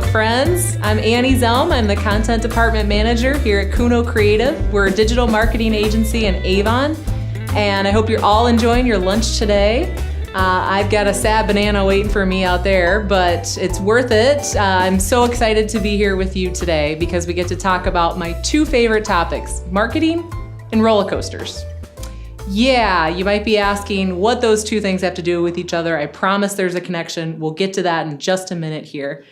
friends. I'm Annie Zelm. I'm the Content Department Manager here at Kuno Creative. We're a digital marketing agency in Avon, and I hope you're all enjoying your lunch today. I've got a sad banana waiting for me out there, but it's worth it. I'm so excited to be here with you today because we get to talk about my two favorite topics, marketing and roller coasters. Yeah, you might be asking what those two things have to do with each other. I promise there's a connection. We'll get to that in just a minute here.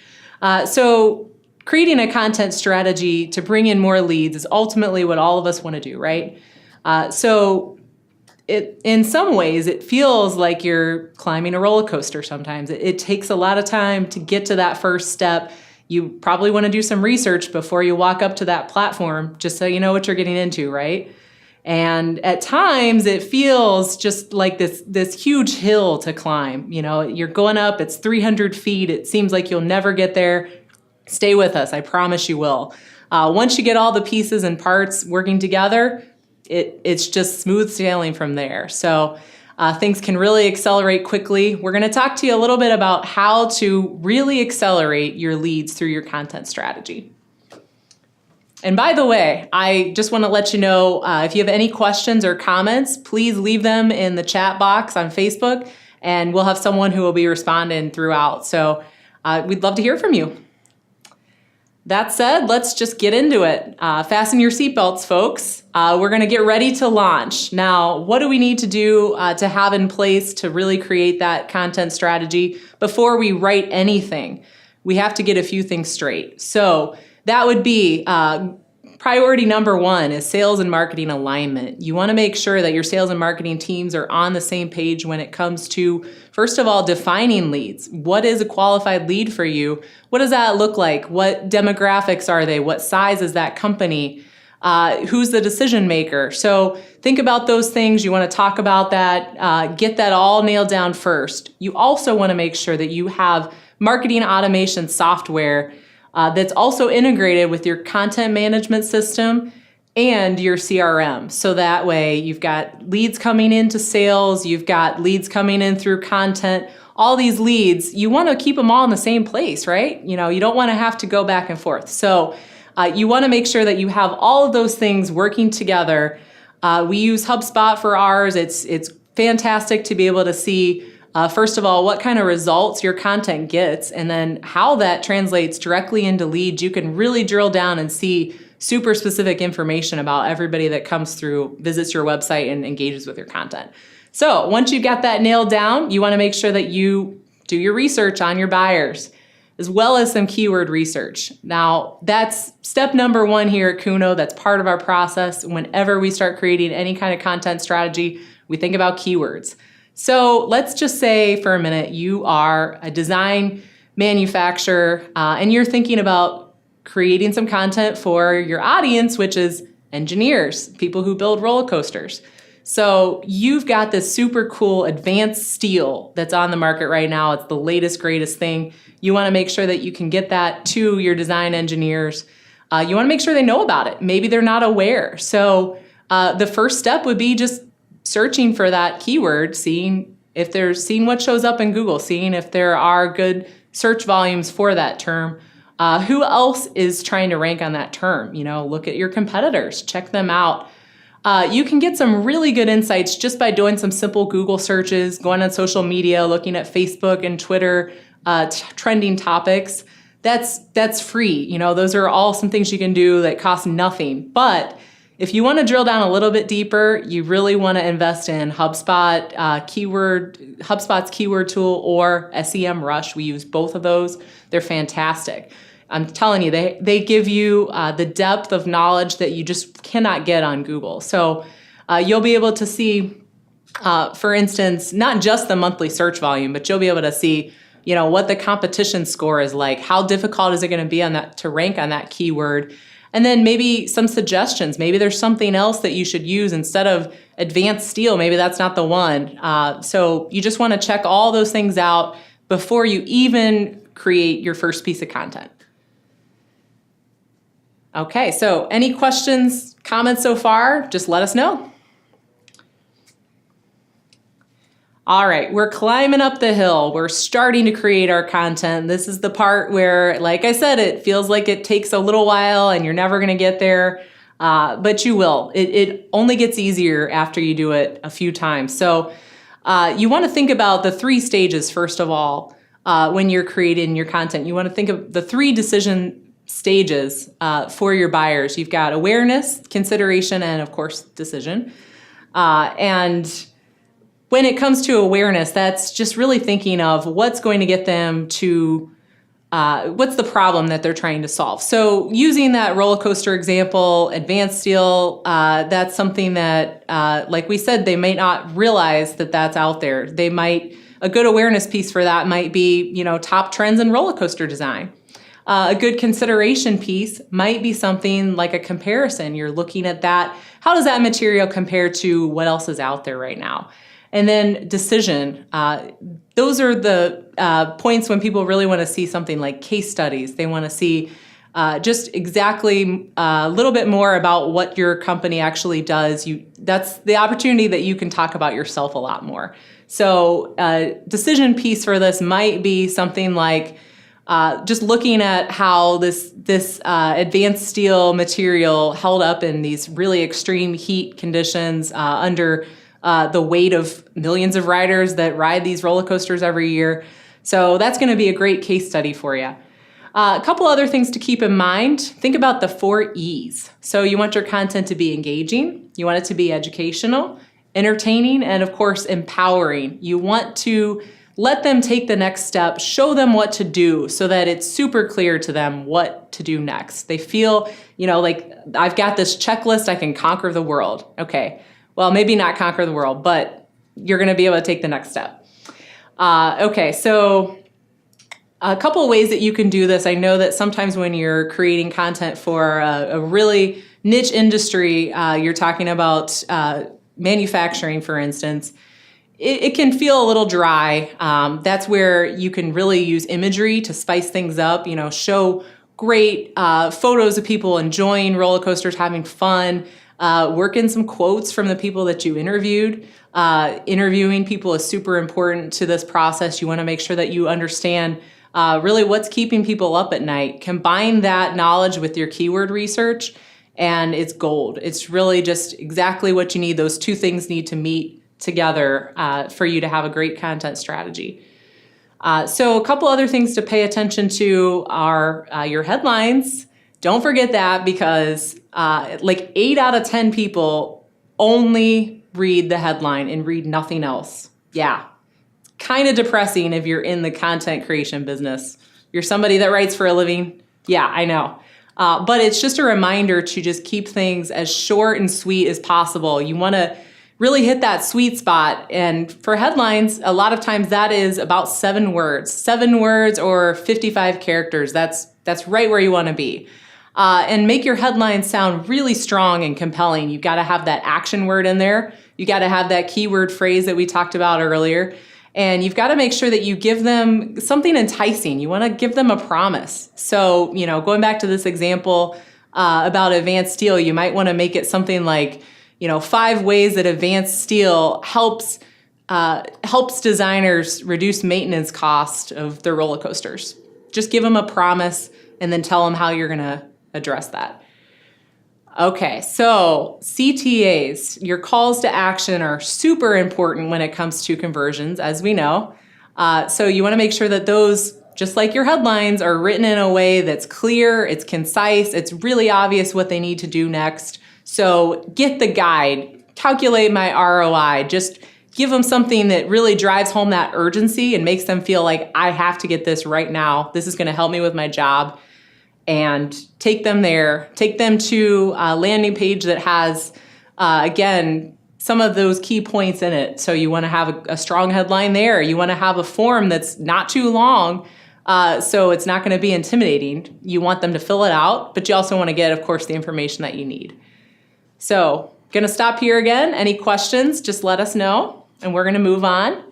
So creating a content strategy to bring in more leads is ultimately what all of us want to do, right? In some ways, it feels like you're climbing a roller coaster sometimes. It takes a lot of time to get to that first step. You probably want to do some research before you walk up to that platform, just so you know what you're getting into, right? And at times it feels just like this huge hill to climb. You know, you're going up, it's 300 feet. It seems like you'll never get there. Stay with us. I promise you will. Once you get all the pieces and parts working together, it's just smooth sailing from there. So things can really accelerate quickly. We're going to talk to you a little bit about how to really accelerate your leads through your content strategy. And by the way, I just want to let you know, if you have any questions or comments, please leave them in the chat box on Facebook, and we'll have someone who will be responding throughout. So we'd love to hear from you. That said, let's just get into it. Fasten your seatbelts, folks. We're going to get ready to launch. Now, what do we need to do to have in place to really create that content strategy before we write anything? We have to get a few things straight. So that would be priority number one is sales and marketing alignment. You want to make sure that your sales and marketing teams are on the same page when it comes to, first of all, defining leads. What is a qualified lead for you? What does that look like? What demographics are they? What size is that company? Who's the decision maker? So think about those things. You want to talk about that. Get that all nailed down first. You also want to make sure that you have marketing automation software that's also integrated with your content management system and your CRM. So that way you've got leads coming into sales, you've got leads coming in through content, all these leads, you want to keep them all in the same place, right? You know, you don't want to have to go back and forth. So you want to make sure that you have all of those things working together. We use HubSpot for ours. It's fantastic to be able to see first of all, what kind of results your content gets, and then how that translates directly into leads. You can really drill down and see super specific information about everybody that comes through, visits your website, and engages with your content. So once you've got that nailed down, you want to make sure that you do your research on your buyers, as well as some keyword research. Now, that's step number one here at Kuno. That's part of our process. Whenever we start creating any kind of content strategy, we think about keywords. So let's just say for a minute you are a design manufacturer and you're thinking about creating some content for your audience, which is engineers, people who build roller coasters. So you've got this super cool advanced steel that's on the market right now. It's the latest, greatest thing. You want to make sure that you can get that to your design engineers. You want to make sure they know about it. Maybe they're not aware. So the first step would be just searching for that keyword, seeing what shows up in Google, seeing if there are good search volumes for that term. Who else is trying to rank on that term? You know, look at your competitors, check them out. You can get some really good insights just by doing some simple Google searches, going on social media, looking at Facebook and Twitter, trending topics. That's free. You know, those are all some things you can do that cost nothing. But if you want to drill down a little bit deeper, you really want to invest in HubSpot, HubSpot's keyword tool, or SEMrush. We use both of those. They're fantastic. I'm telling you, they give you the depth of knowledge that you just cannot get on Google. So you'll be able to see, for instance, not just the monthly search volume, but you'll be able to see, you know, what the competition score is like. How difficult is it going to be on that to rank on that keyword? And then maybe some suggestions. Maybe there's something else that you should use instead of advanced steel. Maybe that's not the one. So you just want to check all those things out before you even create your first piece of content. Okay, so any questions, comments so far? Just let us know. All right, we're climbing up the hill. We're starting to create our content. This is the part where, like I said, it feels like it takes a little while and you're never going to get there, but you will. It only gets easier after you do it a few times. So you want to think about the 3 stages, first of all, when you're creating your content. You want to think of the 3 decision stages for your buyers. You've got awareness, consideration, and of course, decision. And when it comes to awareness, that's just really thinking of what's going to get them to, what's the problem that they're trying to solve. So using that roller coaster example, advanced steel, that's something that, like we said, they may not realize that that's out there. A good awareness piece for that might be, top trends in roller coaster design. A good consideration piece might be something like a comparison. You're looking at that. How does that material compare to what else is out there right now? And then decision. Those are the points when people really want to see something like case studies. They want to see just exactly a little bit more about what your company actually does. That's the opportunity that you can talk about yourself a lot more. So decision piece for this might be something like just looking at how this advanced steel material held up in these really extreme heat conditions under the weight of millions of riders that ride these roller coasters every year. So that's going to be a great case study for you. A couple other things to keep in mind. Think about the 4 E's. So you want your content to be engaging, you want it to be educational, entertaining, and of course, empowering. You want to let them take the next step, show them what to do so that it's super clear to them what to do next. They feel, like I've got this checklist, I can conquer the world. Okay. Well, maybe not conquer the world, but you're going to be able to take the next step. Okay, so a couple of ways that you can do this. I know that sometimes when you're creating content for a really niche industry, you're talking about manufacturing, for instance, it can feel a little dry. That's where you can really use imagery to spice things up, show great photos of people enjoying roller coasters, having fun. Work in some quotes from the people that you interviewed. Interviewing people is super important to this process. You want to make sure that you understand really what's keeping people up at night. Combine that knowledge with your keyword research, and it's gold. It's really just exactly what you need. Those 2 things need to meet together for you to have a great content strategy. So a couple other things to pay attention to are your headlines. Don't forget that, because like 8 out of 10 people only read the headline and read nothing else. Yeah, kind of depressing if you're in the content creation business. You're somebody that writes for a living. Yeah, I know. But it's just a reminder to just keep things as short and sweet as possible. You want to really hit that sweet spot. And for headlines, a lot of times that is about 7 words. 7 words or 55 characters. That's right where you want to be. And make your headlines sound really strong and compelling. You've got to have that action word in there. You got to have that keyword phrase that we talked about earlier. And you've got to make sure that you give them something enticing. You want to give them a promise. So, going back to this example about advanced steel, you might want to make it something like, 5 ways that advanced steel helps designers reduce maintenance cost of their roller coasters. Just give them a promise and then tell them how you're going to address that. Okay, so CTAs, your calls to action, are super important when it comes to conversions, as we know. So you want to make sure that those, just like your headlines, are written in a way that's clear, it's concise, it's really obvious what they need to do next. So get the guide, calculate my ROI, just give them something that really drives home that urgency and makes them feel like I have to get this right now. This is going to help me with my job. And take them there, take them to a landing page that has, again, some of those key points in it. So you want to have a strong headline there. You want to have a form that's not too long, so it's not going to be intimidating. You want them to fill it out, but you also want to get, of course, the information that you need. So going to stop here again. Any questions, just let us know, and we're going to move on.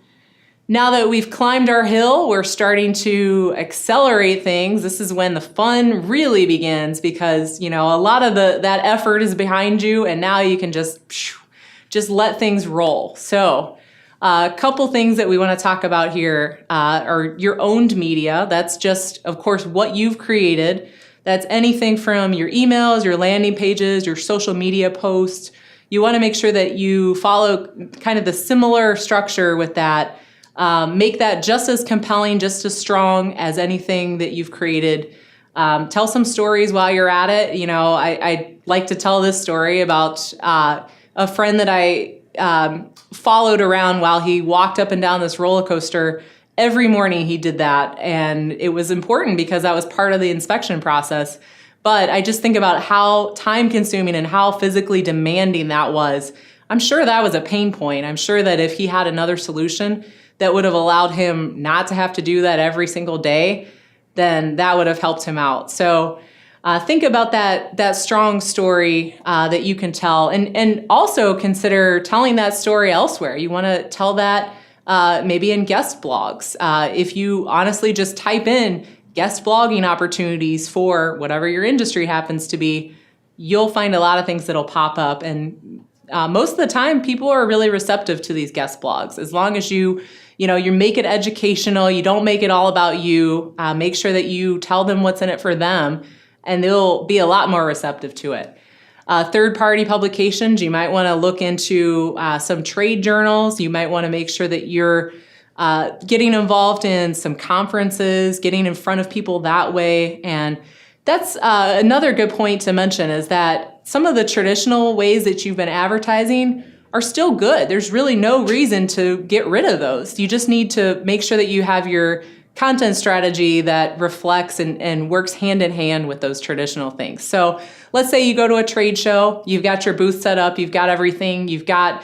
Now that we've climbed our hill, we're starting to accelerate things. This is when the fun really begins, because, a lot of that effort is behind you, and now you can just let things roll. So A couple things that we want to talk about here are your owned media. That's just, of course, what you've created. That's anything from your emails, your landing pages, your social media posts. You want to make sure that you follow kind of the similar structure with that. Make that just as compelling, just as strong as anything that you've created. Tell some stories while you're at it. I like to tell this story about a friend that I followed around while he walked up and down this roller coaster. Every morning he did that, and it was important because that was part of the inspection process. But I just think about how time-consuming and how physically demanding that was. I'm sure that was a pain point. I'm sure that if he had another solution that would have allowed him not to have to do that every single day, then that would have helped him out. So think about that strong story that you can tell, and also consider telling that story elsewhere. You want to tell that maybe in guest blogs. If you honestly just type in guest blogging opportunities for whatever your industry happens to be, you'll find a lot of things that'll pop up. And most of the time, people are really receptive to these guest blogs. As long as you make it educational, you don't make it all about you, make sure that you tell them what's in it for them, and they'll be a lot more receptive to it. Third-party publications, you might want to look into some trade journals. You might want to make sure that you're getting involved in some conferences, getting in front of people that way. And that's another good point to mention, is that some of the traditional ways that you've been advertising are still good. There's really no reason to get rid of those. You just need to make sure that you have your content strategy that reflects and works hand in hand with those traditional things. So let's say you go to a trade show, you've got your booth set up, you've got everything, you've got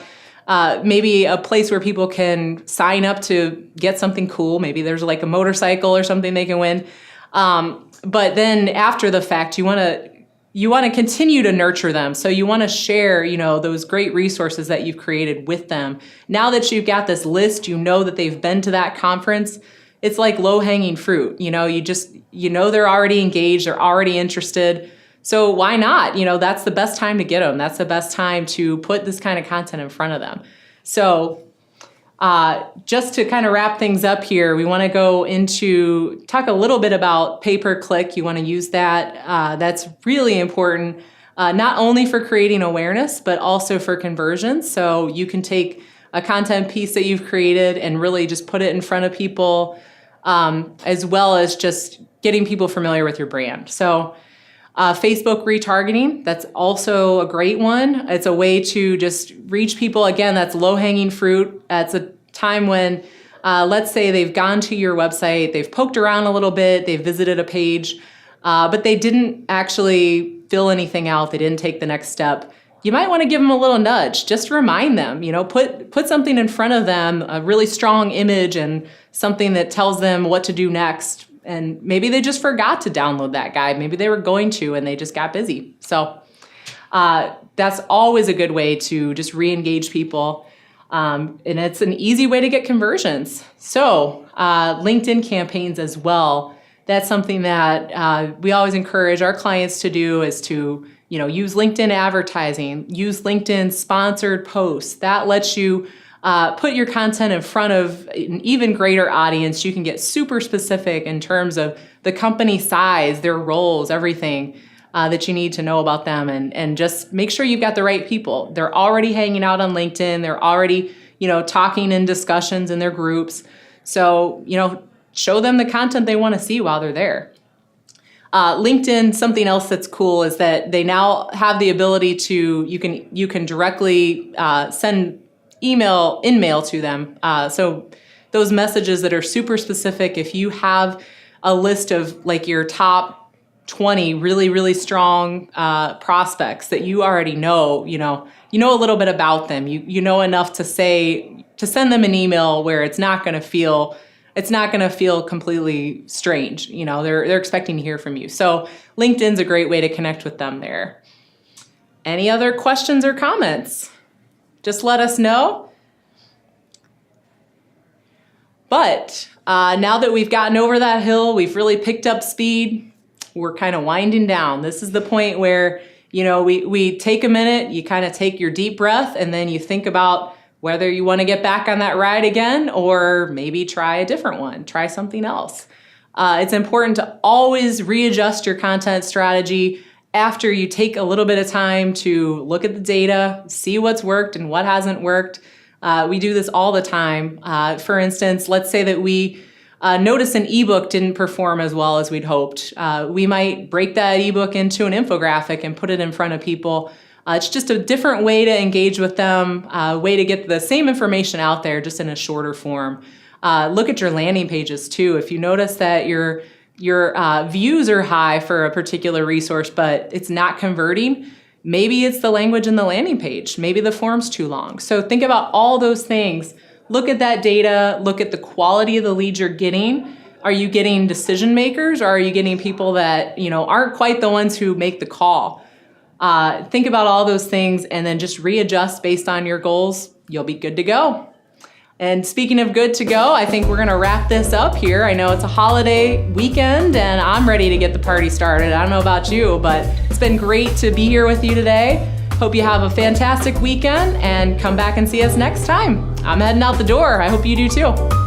maybe a place where people can sign up to get something cool. Maybe there's like a motorcycle or something they can win. But then after the fact, you want to continue to nurture them. So you want to share, those great resources that you've created with them. Now that you've got this list, that they've been to that conference. It's like low-hanging fruit. They're already engaged, they're already interested. So why not? That's the best time to get them. That's the best time to put this kind of content in front of them. So just to kind of wrap things up here, we want to go into talk a little bit about pay-per-click. You want to use that. That's really important, not only for creating awareness, but also for conversion. So you can take a content piece that you've created and really just put it in front of people, as well as just getting people familiar with your brand. So Facebook retargeting, that's also a great one. It's a way to just reach people. Again, that's low-hanging fruit. It's a time when, let's say they've gone to your website, they've poked around a little bit, they've visited a page, but they didn't actually fill anything out. They didn't take the next step. You might want to give them a little nudge. Just remind them, put something in front of them, a really strong image and something that tells them what to do next. And maybe they just forgot to download that guide. Maybe they were going to, and they just got busy. So that's always a good way to just re-engage people. And it's an easy way to get conversions. So LinkedIn campaigns as well. That's something that we always encourage our clients to do, is to use LinkedIn advertising, use LinkedIn sponsored posts. That lets you put your content in front of an even greater audience. You can get super specific in terms of the company size, their roles, everything that you need to know about them, and just make sure you've got the right people. They're already hanging out on LinkedIn. They're already, talking in discussions in their groups. So, show them the content they want to see while they're there. LinkedIn, something else that's cool is that they now have the ability to, you can directly send in-mail to them. So those messages that are super specific, if you have a list of like your top 20 really, really strong prospects that you already know, you know a little bit about them, you know enough to send them an email where it's not going to feel completely strange. They're expecting to hear from you. So LinkedIn's a great way to connect with them there. Any other questions or comments? Just let us know. But now that we've gotten over that hill, we've really picked up speed, we're kind of winding down. This is the point where, we take a minute, you kind of take your deep breath, and then you think about whether you want to get back on that ride again or maybe try a different one, try something else. It's important to always readjust your content strategy after you take a little bit of time to look at the data, see what's worked and what hasn't worked. We do this all the time. For instance, let's say that we notice an ebook didn't perform as well as we'd hoped. We might break that ebook into an infographic and put it in front of people. It's just a different way to engage with them, a way to get the same information out there just in a shorter form. Look at your landing pages too. If you notice that your views are high for a particular resource, but it's not converting, maybe it's the language in the landing page. Maybe the form's too long. So think about all those things. Look at that data. Look at the quality of the leads you're getting. Are you getting decision makers, or are you getting people that aren't quite the ones who make the call? Think about all those things and then just readjust based on your goals. You'll be good to go. And speaking of good to go, I think we're going to wrap this up here. I know it's a holiday weekend and I'm ready to get the party started. I don't know about you, but it's been great to be here with you today. Hope you have a fantastic weekend and come back and see us next time. I'm heading out the door. I hope you do too.